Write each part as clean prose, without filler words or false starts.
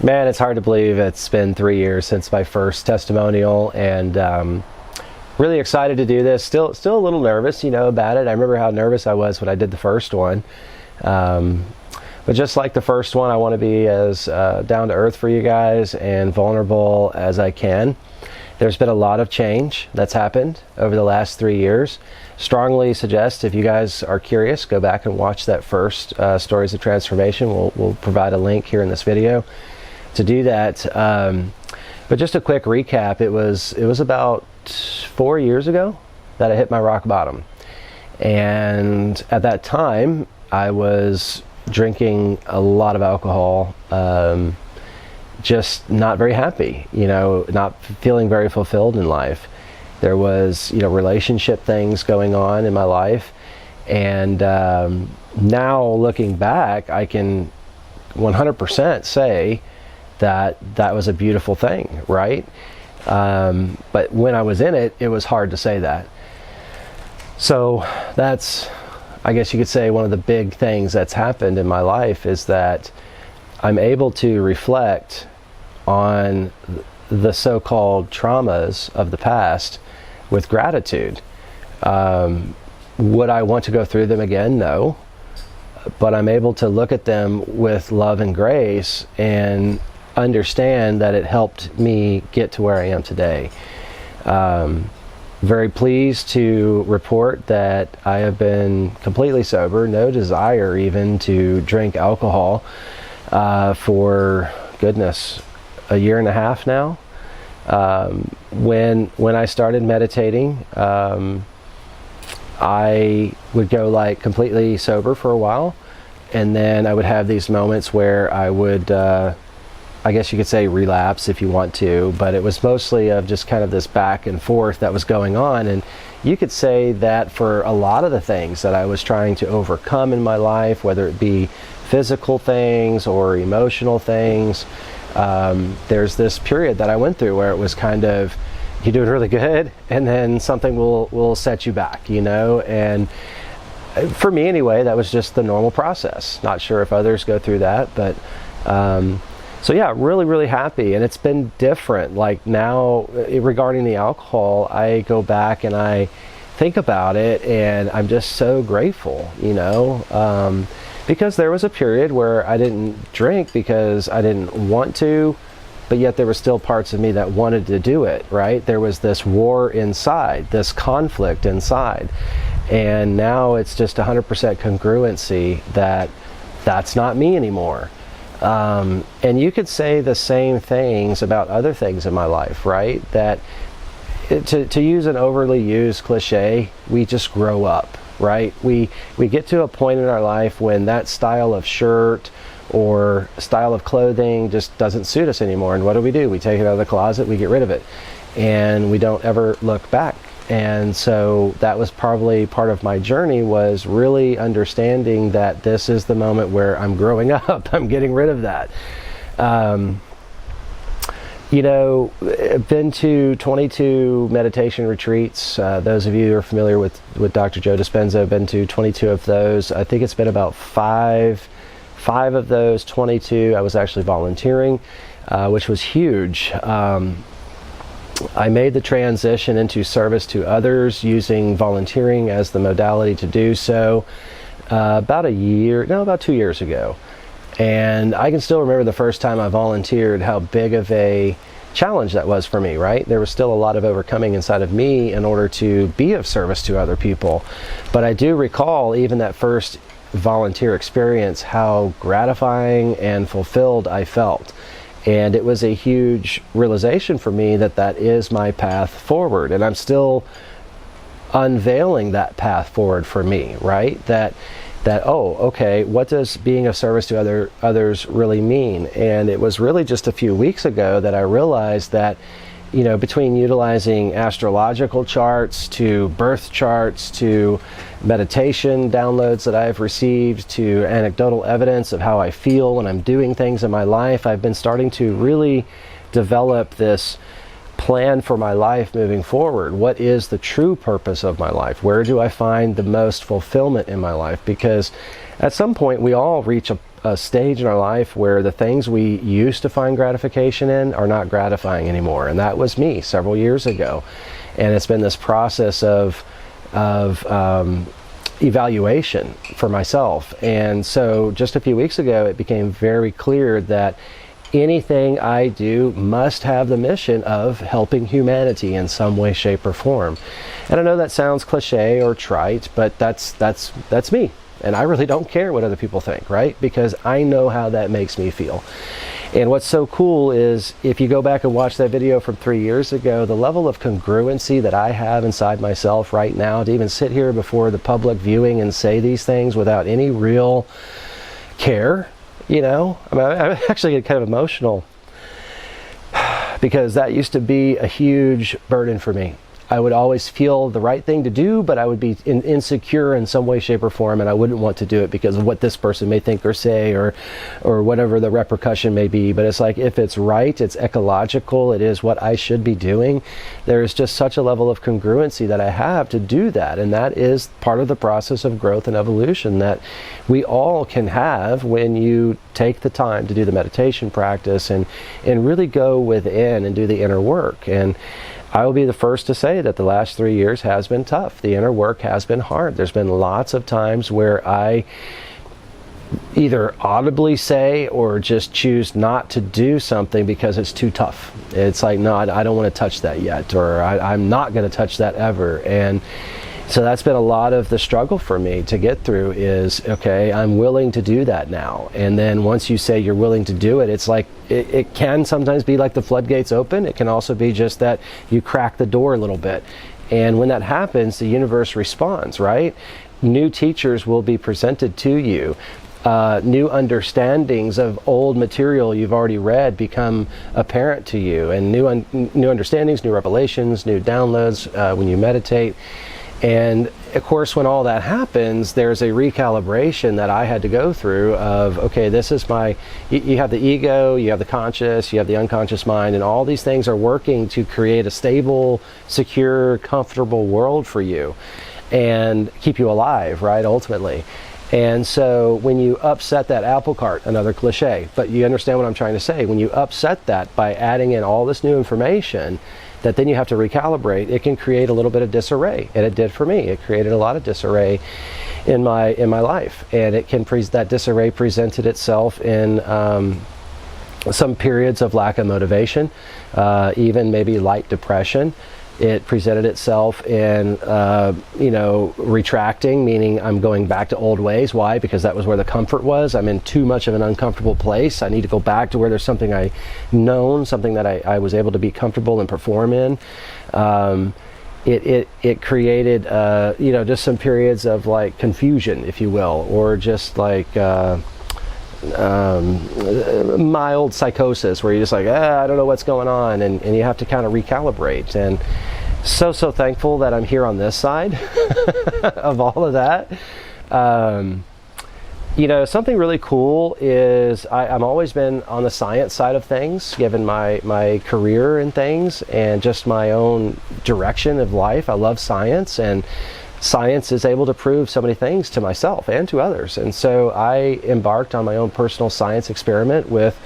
Man, it's hard to believe it's been 3 years since my first testimonial, and really excited to do this. Still a little nervous, about it. I remember how nervous I was when I did the first one. But just like the first one, I want to be as down to earth for you guys and vulnerable as I can. There's been a lot of change that's happened over the last 3 years. Strongly suggest, if you guys are curious, go back and watch that first Stories of Transformation. We'll provide a link here in this video to do that. But just a quick recap, it was about 4 years ago that I hit my rock bottom. And at that time, I was drinking a lot of alcohol, just not very happy, not feeling very fulfilled in life. There was, relationship things going on in my life. And now looking back, I can 100% say that was a beautiful thing, right? But when I was in it, it was hard to say that. So that's, I guess you could say, one of the big things that's happened in my life is that I'm able to reflect on the so-called traumas of the past with gratitude. Would I want to go through them again? No. But I'm able to look at them with love and grace and understand that it helped me get to where I am today. Very pleased to report that I have been completely sober, no desire even to drink alcohol for, goodness, a year and a half now. When I started meditating, I would go like completely sober for a while, and then I would have these moments where I would I guess you could say relapse if you want to, but it was mostly of just kind of this back and forth that was going on. And you could say that for a lot of the things that I was trying to overcome in my life, whether it be physical things or emotional things, there's this period that I went through where it was kind of, you're doing really good, and then something will set you back, and for me anyway, that was just the normal process. Not sure if others go through that, but so yeah, really happy. And it's been different. Like now, regarding the alcohol, I go back and I think about it, and I'm just so grateful, because there was a period where I didn't drink because I didn't want to, but yet there were still parts of me that wanted to do it, right? There was this war inside, this conflict inside. And now it's just 100% congruency that that's not me anymore. And you could say the same things about other things in my life, right? That to use an overly used cliche, we just grow up, right? We get to a point in our life when that style of shirt or style of clothing just doesn't suit us anymore. And what do? We take it out of the closet, we get rid of it, and we don't ever look back. And so that was probably part of my journey, was really understanding that this is the moment where I'm growing up. I'm getting rid of that. I've been to 22 meditation retreats. Those of you who are familiar with Dr. Joe Dispenza have been to 22 of those. I think it's been about five of those 22 I was actually volunteering, which was huge. I made the transition into service to others using volunteering as the modality to do so about 2 years ago. And I can still remember the first time I volunteered, how big of a challenge that was for me, right? There was still a lot of overcoming inside of me in order to be of service to other people. But I do recall even that first volunteer experience, how gratifying and fulfilled I felt. And it was a huge realization for me that is my path forward. And I'm still unveiling that path forward for me, right? That oh, okay, what does being of service to others really mean? And it was really just a few weeks ago that I realized that, between utilizing astrological charts to birth charts to meditation downloads that I've received to anecdotal evidence of how I feel when I'm doing things in my life, I've been starting to really develop this plan for my life moving forward. What is the true purpose of my life? Where do I find the most fulfillment in my life? Because at some point we all reach a a stage in our life where the things we used to find gratification in are not gratifying anymore. And that was me several years ago. And it's been this process of evaluation for myself. And so just a few weeks ago, it became very clear that anything I do must have the mission of helping humanity in some way, shape, or form. And I know that sounds cliche or trite, but that's me. And I really don't care what other people think, right? Because I know how that makes me feel. And what's so cool is if you go back and watch that video from 3 years ago, the level of congruency that I have inside myself right now to even sit here before the public viewing and say these things without any real care, you know? I mean, I actually get kind of emotional because that used to be a huge burden for me. I would always feel the right thing to do, but I would be insecure in some way, shape, or form, and I wouldn't want to do it because of what this person may think or say, or whatever the repercussion may be. But it's like, if it's right, it's ecological, it is what I should be doing, there is just such a level of congruency that I have to do that. And that is part of the process of growth and evolution that we all can have when you take the time to do the meditation practice and really go within and do the inner work. And I will be the first to say that the last 3 years has been tough. The inner work has been hard. There's been lots of times where I either audibly say or just choose not to do something because it's too tough. It's like, no, I don't want to touch that yet, or I'm not going to touch that ever. And so that's been a lot of the struggle for me to get through is, okay, I'm willing to do that now. And then once you say you're willing to do it, it's like, it can sometimes be like the floodgates open. It can also be just that you crack the door a little bit. And when that happens, the universe responds, right? New teachers will be presented to you. New understandings of old material you've already read become apparent to you. And new understandings, new revelations, new downloads when you meditate. And of course, when all that happens, there's a recalibration that I had to go through of, okay, this is you have the ego, you have the conscious, you have the unconscious mind, and all these things are working to create a stable, secure, comfortable world for you and keep you alive, right, ultimately. And so when you upset that apple cart, another cliche, but you understand what I'm trying to say, when you upset that by adding in all this new information that then you have to recalibrate, it can create a little bit of disarray. And it did for me. It created a lot of disarray in my life. And it can that disarray presented itself in some periods of lack of motivation, even maybe light depression. It presented itself in, retracting, meaning I'm going back to old ways. Why? Because that was where the comfort was. I'm in too much of an uncomfortable place. I need to go back to where there's something something that I was able to be comfortable and perform in. It created, just some periods of like confusion, if you will, or just like mild psychosis where you're just like, I don't know what's going on, and you have to kind of recalibrate. And so thankful that I'm here on this side of all of that. Something really cool is I'm always been on the science side of things, given my career and things and just my own direction of life. I love science, and science is able to prove so many things to myself and to others. And so I embarked on my own personal science experiment with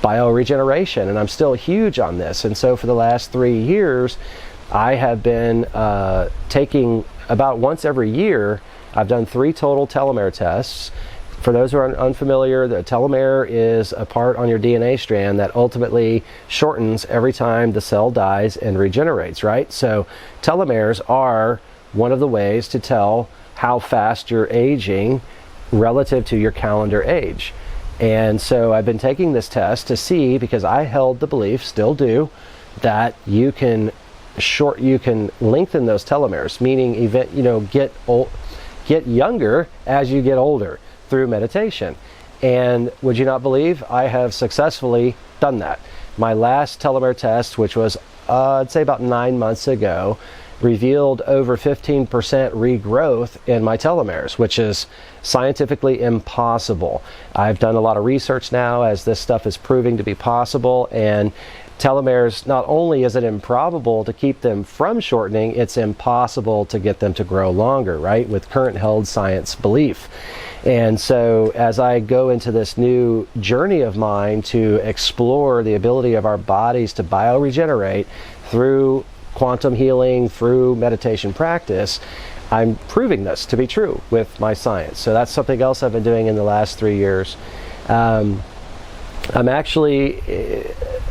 bioregeneration, and I'm still huge on this. And so for the last 3 years, I have been taking about once every year, I've done 3 total telomere tests. For those who are unfamiliar, the telomere is a part on your DNA strand that ultimately shortens every time the cell dies and regenerates, right? So telomeres are one of the ways to tell how fast you're aging relative to your calendar age. And so I've been taking this test to see, because I held the belief, still do, that you can lengthen those telomeres, meaning get younger as you get older through meditation. And would you not believe, I have successfully done that. My last telomere test, which was I'd say about 9 months ago, revealed over 15% regrowth in my telomeres, which is scientifically impossible. I've done a lot of research now as this stuff is proving to be possible, and telomeres, not only is it improbable to keep them from shortening, it's impossible to get them to grow longer, right, with current held science belief. And so as I go into this new journey of mine to explore the ability of our bodies to bioregenerate through quantum healing, through meditation practice, I'm proving this to be true with my science. So that's something else I've been doing in the last 3 years. I'm actually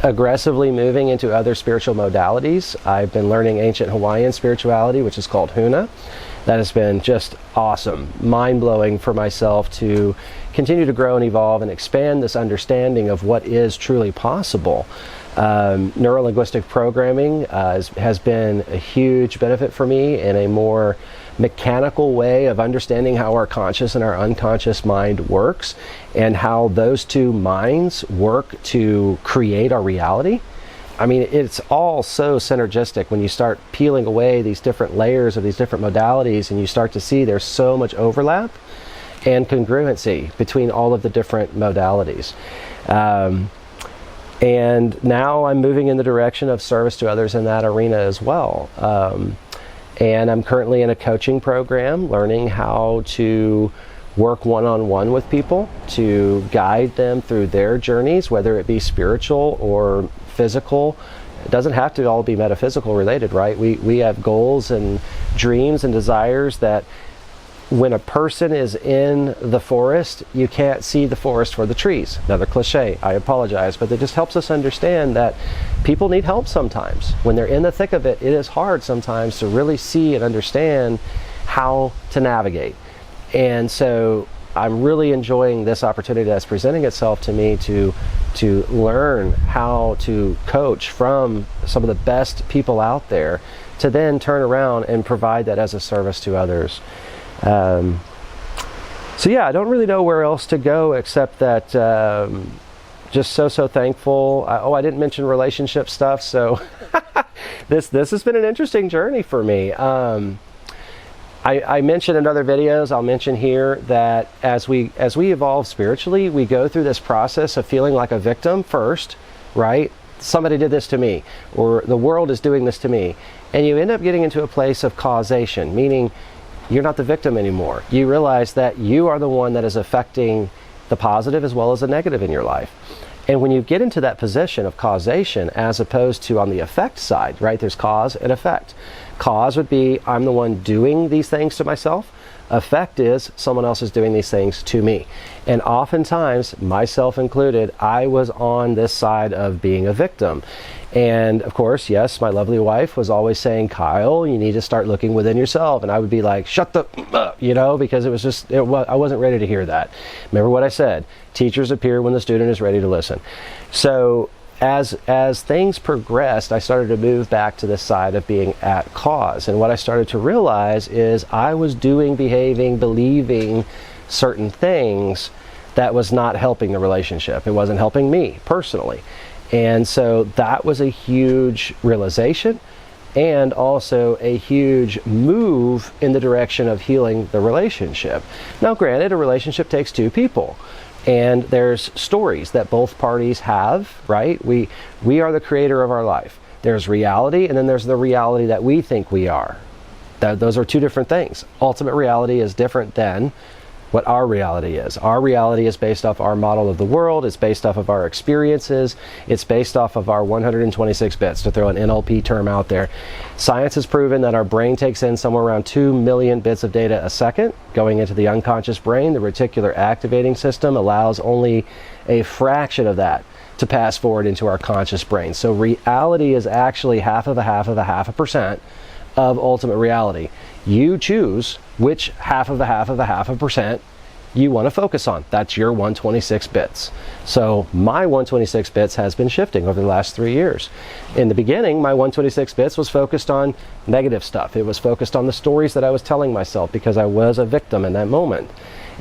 aggressively moving into other spiritual modalities. I've been learning ancient Hawaiian spirituality, which is called Huna. That has been just awesome, mind-blowing for myself to continue to grow and evolve and expand this understanding of what is truly possible. Neuro-linguistic programming has been a huge benefit for me in a more mechanical way of understanding how our conscious and our unconscious mind works and how those two minds work to create our reality. I mean, it's all so synergistic when you start peeling away these different layers of these different modalities, and you start to see there's so much overlap and congruency between all of the different modalities. And now I'm moving in the direction of service to others in that arena as well. And I'm currently in a coaching program, learning how to work one-on-one with people to guide them through their journeys, whether it be spiritual or physical. It doesn't have to all be metaphysical related, right? We have goals and dreams and desires that when a person is in the forest, you can't see the forest for the trees. Another cliche, I apologize, but it just helps us understand that people need help sometimes. When they're in the thick of it, it is hard sometimes to really see and understand how to navigate. And so I'm really enjoying this opportunity that's presenting itself to me to learn how to coach from some of the best people out there to then turn around and provide that as a service to others. So yeah, I don't really know where else to go except that just so thankful. I didn't mention relationship stuff, so this has been an interesting journey for me. I mentioned in other videos, I'll mention here that as we evolve spiritually, we go through this process of feeling like a victim first, right? Somebody did this to me, or the world is doing this to me. And you end up getting into a place of causation, meaning you're not the victim anymore. You realize that you are the one that is affecting the positive as well as the negative in your life. And when you get into that position of causation as opposed to on the effect side, right? There's cause and effect. Cause would be I'm the one doing these things to myself. Effect is someone else is doing these things to me. And oftentimes, myself included, I was on this side of being a victim. And of course, yes, my lovely wife was always saying, Kyle, you need to start looking within yourself. And I would be like, shut the up, because it was just, I wasn't ready to hear that. Remember what I said, teachers appear when the student is ready to listen. So as things progressed, I started to move back to this side of being at cause. And what I started to realize is I was doing, behaving, believing certain things that was not helping the relationship. It wasn't helping me personally. And so that was a huge realization and also a huge move in the direction of healing the relationship. Now, granted, a relationship takes two people. And there's stories that both parties have, right? We are the creator of our life. There's reality, and then there's the reality that we think we are. Those are two different things. Ultimate reality is different than what our reality is. Our reality is based off our model of the world. It's based off of our experiences. It's based off of our 126 bits, to throw an NLP term out there. Science has proven that our brain takes in somewhere around 2 million bits of data a second going into the unconscious brain. The reticular activating system allows only a fraction of that to pass forward into our conscious brain. So reality is actually half of a percent of ultimate reality. You choose which half of a percent you want to focus on. That's your 126 bits. So my 126 bits has been shifting over the last 3 years. In the beginning, my 126 bits was focused on negative stuff. It was focused on the stories that I was telling myself because I was a victim in that moment.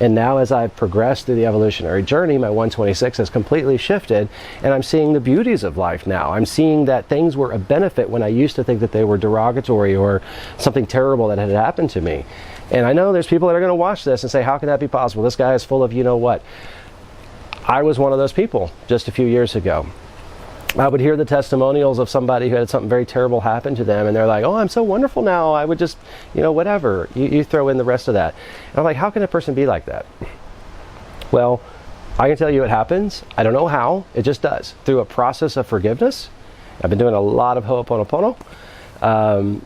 And now as I've progressed through the evolutionary journey, my 126 has completely shifted, and I'm seeing the beauties of life now. I'm seeing that things were a benefit when I used to think that they were derogatory or something terrible that had happened to me. And I know there's people that are going to watch this and say, how can that be possible? This guy is full of you-know-what. I was one of those people just a few years ago. I would hear the testimonials of somebody who had something very terrible happen to them, and they're like, oh, I'm so wonderful now. I would just, whatever. You throw in the rest of that. And I'm like, how can a person be like that? Well, I can tell you it happens. I don't know how. It just does. Through a process of forgiveness. I've been doing a lot of Ho'oponopono.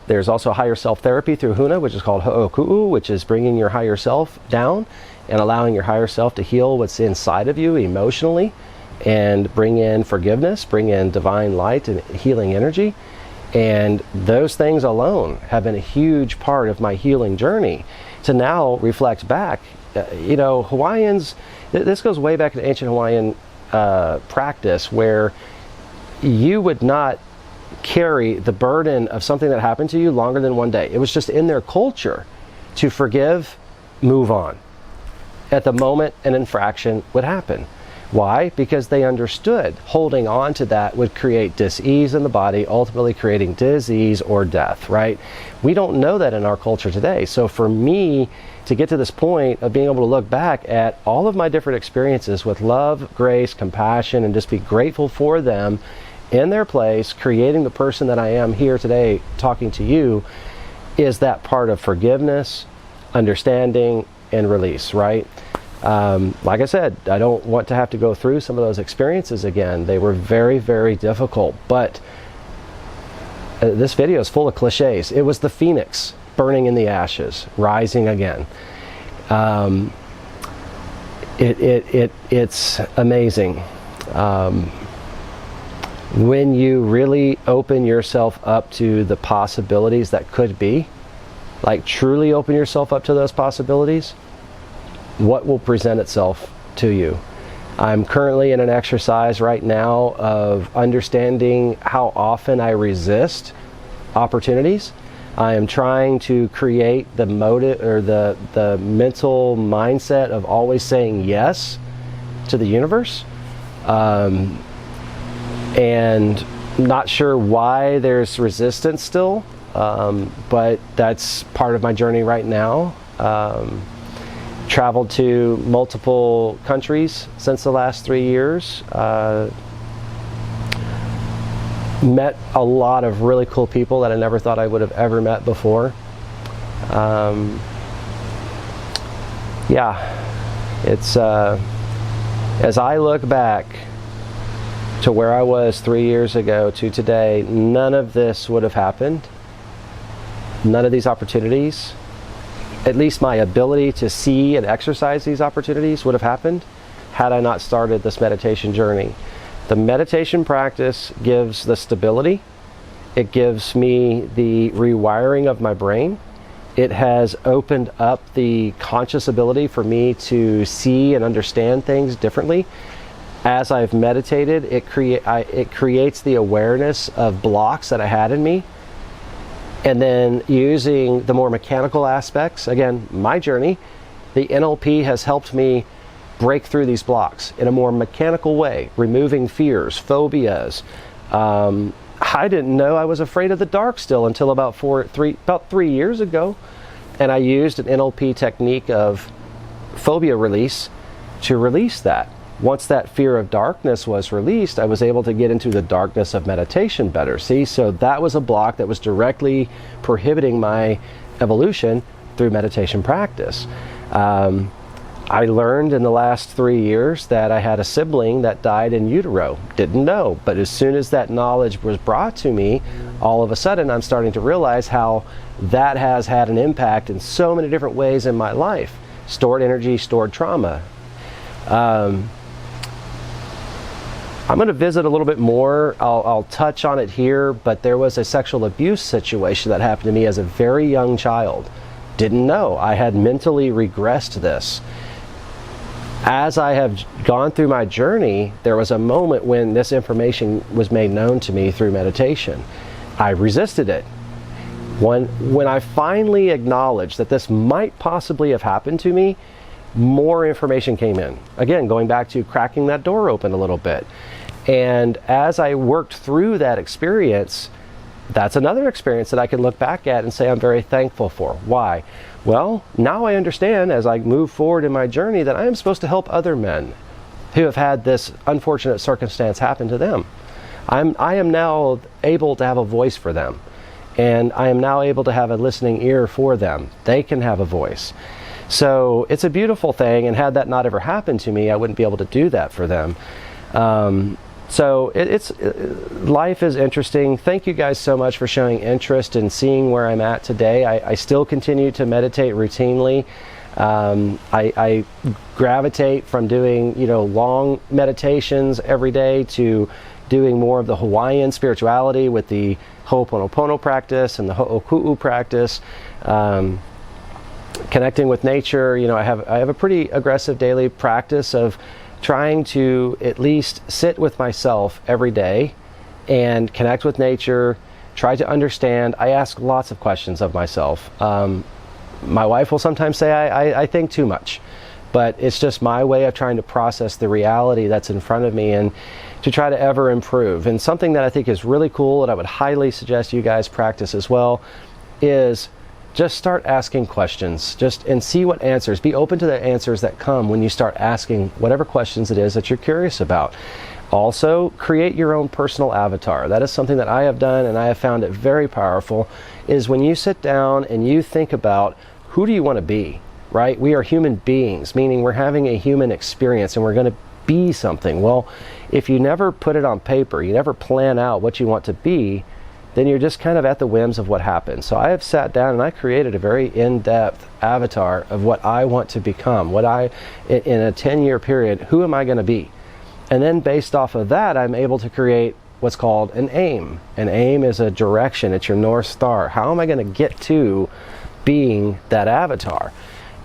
There's also higher self therapy through Huna, which is called Ho'oku'u, which is bringing your higher self down and allowing your higher self to heal what's inside of you emotionally and bring in forgiveness, bring in divine light and healing energy. And those things alone have been a huge part of my healing journey. To now reflect back, Hawaiians, this goes way back to ancient Hawaiian practice, where you would not carry the burden of something that happened to you longer than one day. It was just in their culture to forgive, move on. At the moment an infraction would happen. Why? Because they understood holding on to that would create dis-ease in the body, ultimately creating disease or death, right? We don't know that in our culture today. So for me to get to this point of being able to look back at all of my different experiences with love, grace, compassion, and just be grateful for them in their place, creating the person that I am here today talking to you, is that part of forgiveness, understanding, and release, right? Like I said, I don't want to have to go through some of those experiences again. They were very, very difficult, but this video is full of cliches. It was the phoenix burning in the ashes, rising again. It's amazing. When you really open yourself up to the possibilities that could be, like truly open yourself up to those possibilities, what will present itself to you? I'm currently in an exercise right now of understanding how often I resist opportunities. I am trying to create the motive or the mental mindset of always saying yes to the universe. And not sure why there's resistance still, but that's part of my journey right now. Traveled to multiple countries since the last 3 years. Met a lot of really cool people that I never thought I would have ever met before. It's as I look back to where I was 3 years ago to today, none of this would have happened. None of these opportunities, at least my ability to see and exercise these opportunities, would have happened had I not started this meditation journey. The meditation practice gives the stability. It gives me the rewiring of my brain. It has opened up the conscious ability for me to see and understand things differently. As I've meditated, it creates the awareness of blocks that I had in me. And then using the more mechanical aspects, again, my journey, the NLP has helped me break through these blocks in a more mechanical way, removing fears, phobias. I didn't know I was afraid of the dark still until about 3 years ago. And I used an NLP technique of phobia release to release that. Once that fear of darkness was released, I was able to get into the darkness of meditation better. See, so that was a block that was directly prohibiting my evolution through meditation practice. I learned in the last 3 years that I had a sibling that died in utero. Didn't know, but as soon as that knowledge was brought to me, all of a sudden I'm starting to realize how that has had an impact in so many different ways in my life. Stored energy, stored trauma. I'm going to visit a little bit more. I'll touch on it here, but there was a sexual abuse situation that happened to me as a very young child. Didn't know. I had mentally regressed this. As I have gone through my journey, there was a moment when this information was made known to me through meditation. I resisted it. When I finally acknowledged that this might possibly have happened to me, more information came in. Again, going back to cracking that door open a little bit. And as I worked through that experience, that's another experience that I can look back at and say I'm very thankful for. Why? Well, now I understand as I move forward in my journey that I am supposed to help other men who have had this unfortunate circumstance happen to them. I am now able to have a voice for them. And I am now able to have a listening ear for them. They can have a voice. So it's a beautiful thing, and had that not ever happened to me, I wouldn't be able to do that for them. So life is interesting. Thank you guys so much for showing interest and seeing where I'm at today. I still continue to meditate routinely. I gravitate from doing, long meditations every day to doing more of the Hawaiian spirituality with the Ho'oponopono practice and the Ho'oku'u practice. Connecting with nature, I have a pretty aggressive daily practice of trying to at least sit with myself every day and connect with nature, try to understand. I ask lots of questions of myself. My wife will sometimes say I think too much, but it's just my way of trying to process the reality that's in front of me and to try to ever improve. And something that I think is really cool that I would highly suggest you guys practice as well is just start asking questions, and see what answers. Be open to the answers that come when you start asking whatever questions it is that you're curious about. Also, create your own personal avatar. That is something that I have done, and I have found it very powerful, is when you sit down and you think about who do you want to be, right? We are human beings, meaning we're having a human experience and we're going to be something. Well, if you never put it on paper, you never plan out what you want to be, then you're just kind of at the whims of what happens. So I have sat down and I created a very in-depth avatar of what I want to become, in a 10-year period, who am I going to be? And then based off of that, I'm able to create what's called an aim. An aim is a direction, it's your North Star. How am I going to get to being that avatar?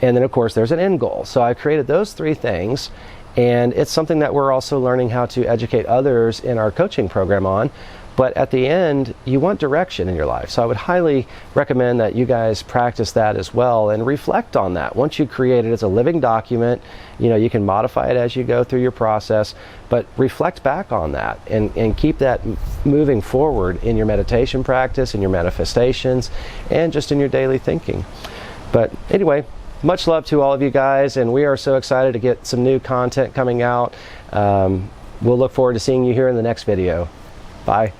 And then of course there's an end goal. So I created those three things, and it's something that we're also learning how to educate others in our coaching program on. But at the end, you want direction in your life. So I would highly recommend that you guys practice that as well and reflect on that. Once you create it as a living document, you can modify it as you go through your process, but reflect back on that and keep that moving forward in your meditation practice, in your manifestations, and just in your daily thinking. But anyway, much love to all of you guys, and we are so excited to get some new content coming out. We'll look forward to seeing you here in the next video. Bye.